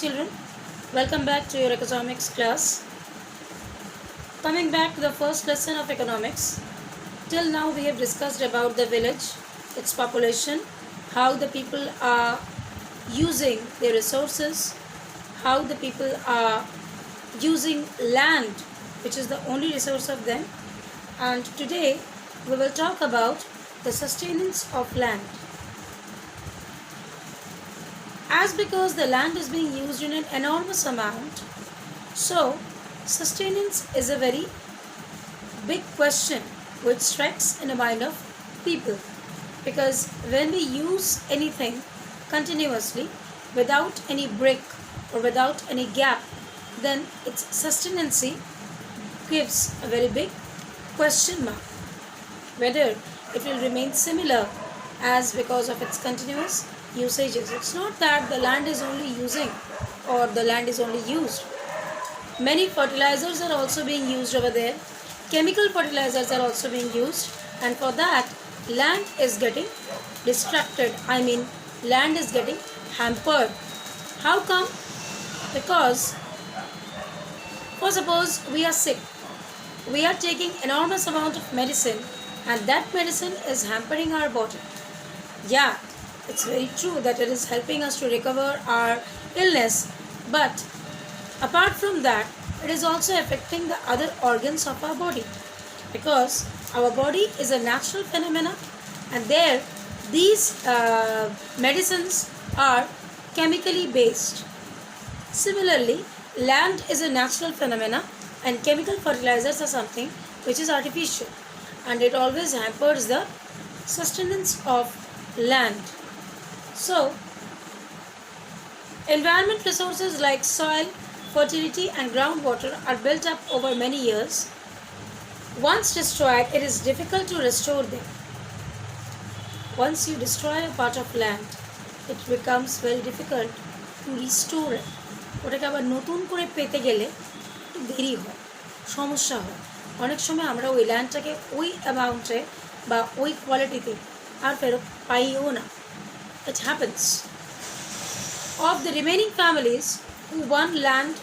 children, welcome back to your economics class. Coming back to the first lesson of economics, till now we have discussed about the village, its population, how the people are using their resources, how the people are using land, which is the only resource of them. And today we will talk about the sustenance of land. As because the land is being used in an enormous amount, so sustenance is a very big question which strikes in the mind of people, because when we use anything continuously without any break or without any gap, then its sustenance gives a very big question mark whether it will remain similar as because of its continuous usages. It's not that the land is only using or the land is only used. Many fertilizers are also being used over there. Chemical fertilizers are also being used, and for that land is getting distracted. Land is getting hampered. How come? Because suppose we are sick, we are taking enormous amount of medicine, and that medicine is hampering our body. Yeah, it's very true that it is helping us to recover our illness, but apart from that, it is also affecting the other organs of our body, because our body is a natural phenomena, and there these medicines are chemically based. Similarly, land is a natural phenomena and chemical fertilizers are something which is artificial, and it always hampers the sustenance of land. So, environment resources like soil, fertility and groundwater are built up over many years. Once destroyed, it is difficult to restore them. Once you destroy a part of land, it becomes very difficult to restore it. ওটাকে আবার নতুন করে পেতে গেলে একটু দেরি হয়, সমস্যা হয়। অনেক সময় আমরা ওই ল্যান্ডটাকে ওই অ্যামাউন্টে বা ওই কোয়ালিটিতে আর ফেরত পাইও না। It happens. Of the remaining families who won land,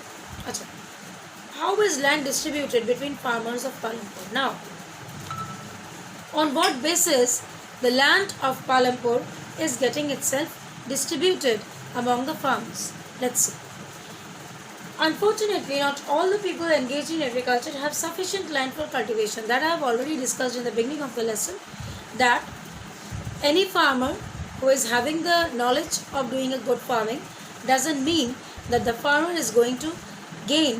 how is land distributed between farmers of Palampur? Now, on what basis the land of Palampur is getting itself distributed among the farmers? Let's see. Unfortunately, not all the people engaged in agriculture have sufficient land for cultivation. That I have already discussed in the beginning of the lesson, that any farmer who is having the knowledge of doing a good farming doesn't mean that the farmer is going to gain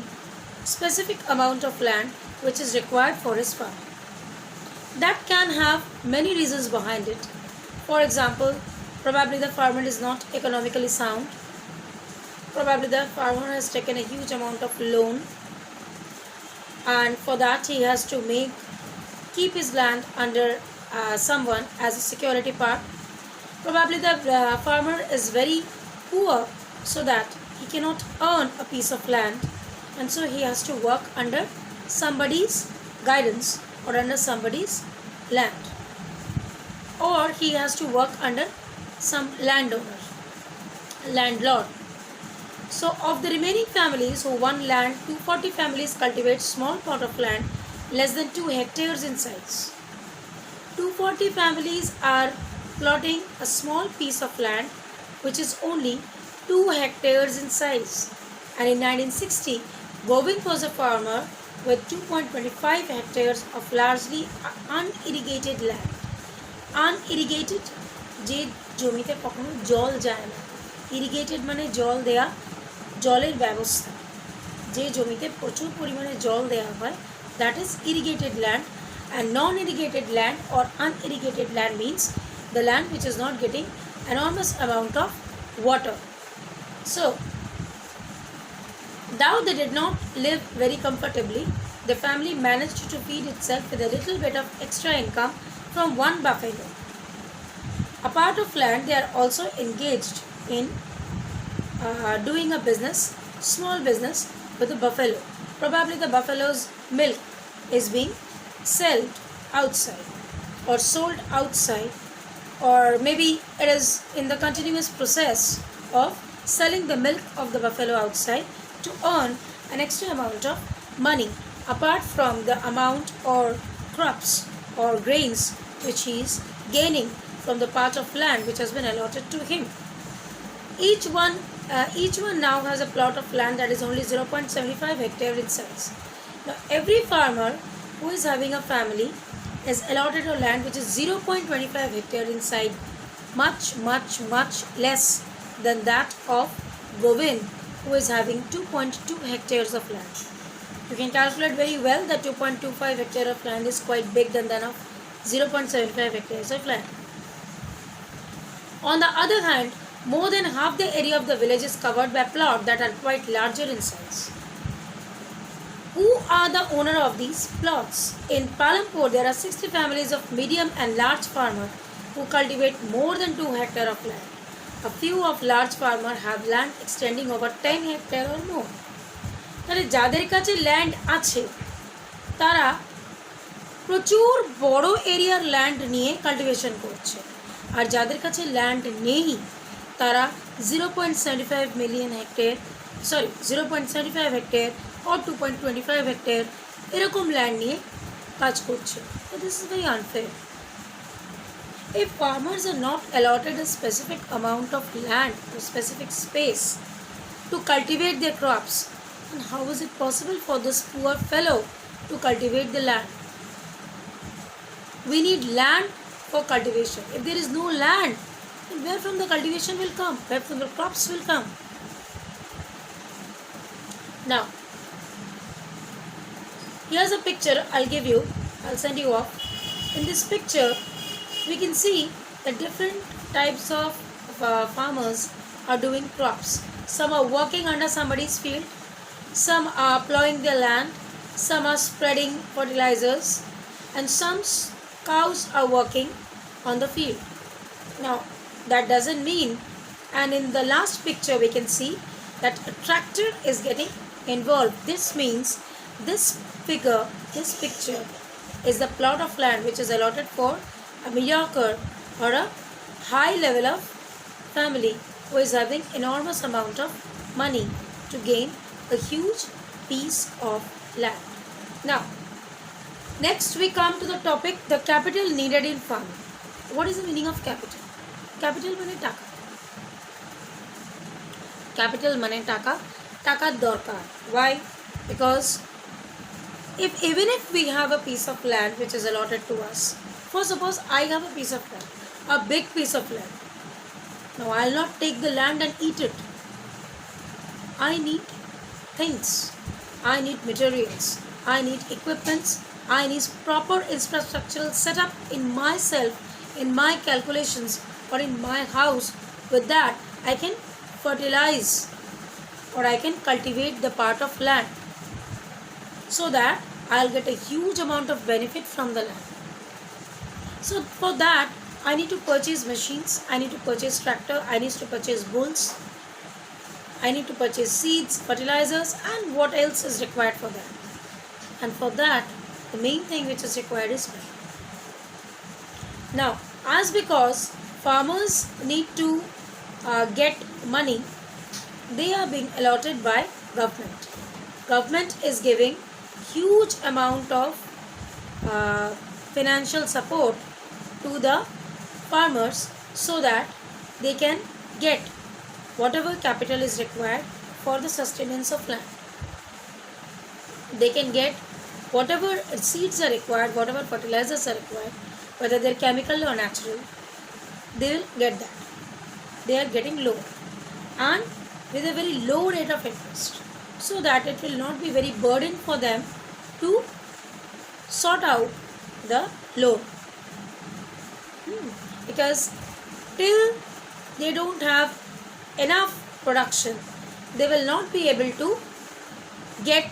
specific amount of land which is required for his farm. That can have many reasons behind it. For example, probably the farmer is not economically sound. Probably the farmer has taken a huge amount of loan, and for that he has to keep his land under someone as a security part. Probably the farmer is very poor, so that he cannot earn a piece of land, and so he has to work under somebody's guidance or under somebody's land, or he has to work under some landlord. So of the remaining families who won land, 240 families cultivate small plot of land less than 2 hectares in size. 240 families are plotting a small piece of land which is only 2 hectares in size. And in 1960, Govind was a farmer with 2.25 hectares of largely unirrigated land. Unirrigated, যে জমিতে কখনো জল যায় না। Irrigated মানে জল দেয়া, জলের ব্যবস্থা, যে জমিতে প্রচুর পরিমাণে জল দেওয়া হয়, that is irrigated land. And non-irrigated land or unirrigated land means the land which is not getting enormous amount of water. So, though they did not live very comfortably, the family managed to feed itself with a little bit of extra income from one buffalo. A part of land, they are also engaged in doing a business, small business with a buffalo. Probably the buffalo's milk is being sold outside or sold outside, or maybe it is in the continuous process of selling the milk of the buffalo outside to earn an extra amount of money apart from the amount or crops or grains which he is gaining from the part of land which has been allotted to him. Each one now has a plot of land that is only 0.75 hectare in size. Now every farmer who is having a family is allotted a land which is 0.25 hectare in size, much less than that of Govind, who is having 2.2 hectares of land. You can calculate very well that 2.25 hectare of land is quite big than that of 0.75 hectares of land. On the other hand, more than half the area of the village is covered by plots that are quite larger in size. Who are the owner of these plots? In Palampur, there are 60 families of medium and large farmers who cultivate more than 2 hectares of land. A few of large farmers have land extending over 10 hectares or more. তাহলে যাদের কাছে land আছে তারা প্রচুর বড় এরিয়ার land নিয়ে cultivation করছে, আর যাদের কাছে ল্যান্ড নেই তারা 0.75 হেক্টেয়ার or 2.25 হেক্টেয়ার এরকম ল্যান্ড নিয়ে কাজ করছে. So this is very unfair. If farmers are not allotted a specific amount of land or specific space to cultivate their crops, then how is it possible for this poor fellow to cultivate the land? We need land for cultivation. If there is no land, then where from the cultivation will come? Where from the crops will come? Now, here's a picture I'll give you. I'll send you off. In this picture, we can see that different types of farmers are doing crops. Some are working under somebody's field, some are plowing their land, some are spreading fertilizers, and some cows are working on the field. Now, that doesn't mean, and in the last picture we can see that a tractor is getting involved. This means this picture is the plot of land which is allotted for a mediocre or a high level of family who is having enormous amount of money to gain a huge piece of land. Now, next we come to the topic, the capital needed in farming. What is the meaning of capital? Capital মানে টাকা. Capital মানে টাকা, টাকার দরকার. Why? Because even if we have a piece of land which is allotted to us, for suppose I have a piece of land, a big piece of land. Now I'll not take the land and eat it. I need things. I need materials. I need equipments. I need proper infrastructural setup in myself, in my calculations, or in my house. With that, I can fertilize or I can cultivate the part of land so that I'll get a huge amount of benefit from the land. So for that, I need to purchase machines, I need to purchase tractor, I need to purchase bulls, I need to purchase seeds, fertilizers, and what else is required for that. And for that, the main thing which is required is money. Now, as because farmers need to get money, they are being allotted by government. Government is giving huge amount of financial support to the farmers so that they can get whatever capital is required for the sustenance of land. They can get whatever seeds are required, whatever fertilizers are required, whether they're chemical or natural, they will get that. They are getting loan and with a very low rate of interest, so that it will not be very burden for them to sort out the loan. Because till they don't have enough production, they will not be able to get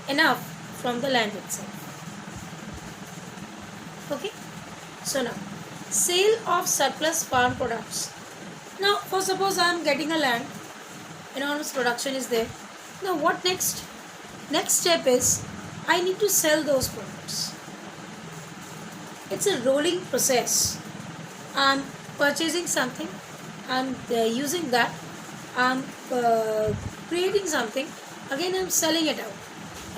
enough from the land itself. Okay, so now sale of surplus farm products. Now for suppose I am getting a land, enormous production is there. Now what next? Next step is I need to sell those products. It's a rolling process. I'm purchasing something and using that I'm creating something, again I'm selling it out.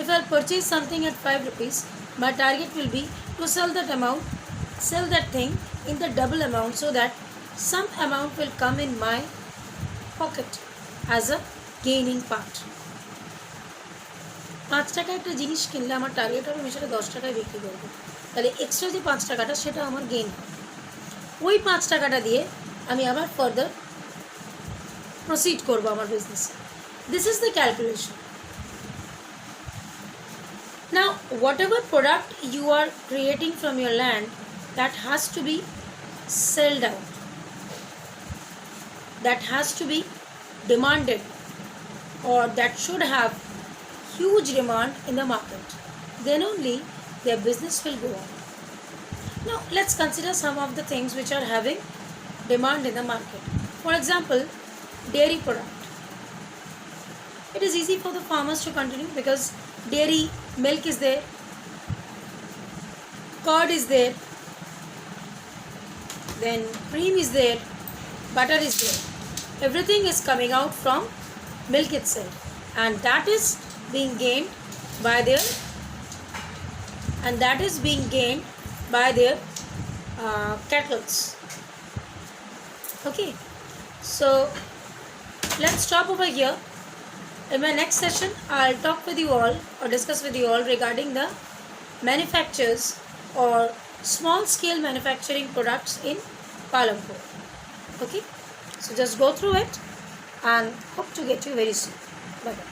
If I'll purchase something at 5 rupees, my target will be to sell that amount, sell that thing in the double amount, so that some amount will come in my pocket as a gaining part. 5 টাকা একটা জিনিস কিনলে আমার target হবে আমি সেটা 10 টাকায় বিক্রি করবো, তাহলে এক্সট্রা যে 5 টাকাটা সেটা আমার গেইন। ওই 5 টাকাটা দিয়ে আমি আবার ফার্দার প্রসিড করবো আমার বিজনেসে। This is the calculation. Now, whatever product you are creating from your land, that has to be sold out. That has to be demanded, or that should have huge demand in the market. Then only their business will go on. Now, let's consider some of the things which are having demand in the market. For example, dairy product. It is easy for the farmers to continue because dairy milk is there, curd is there, then cream is there, butter is there. Everything is coming out from milk itself, and that is being gained by their cattle. Okay, so let's stop over here. In my next session, I'll talk with you all or discuss with you all regarding the manufacturers or small scale manufacturing products in Palampur. Okay, so just go through it and hope to get you very soon. Bye bye.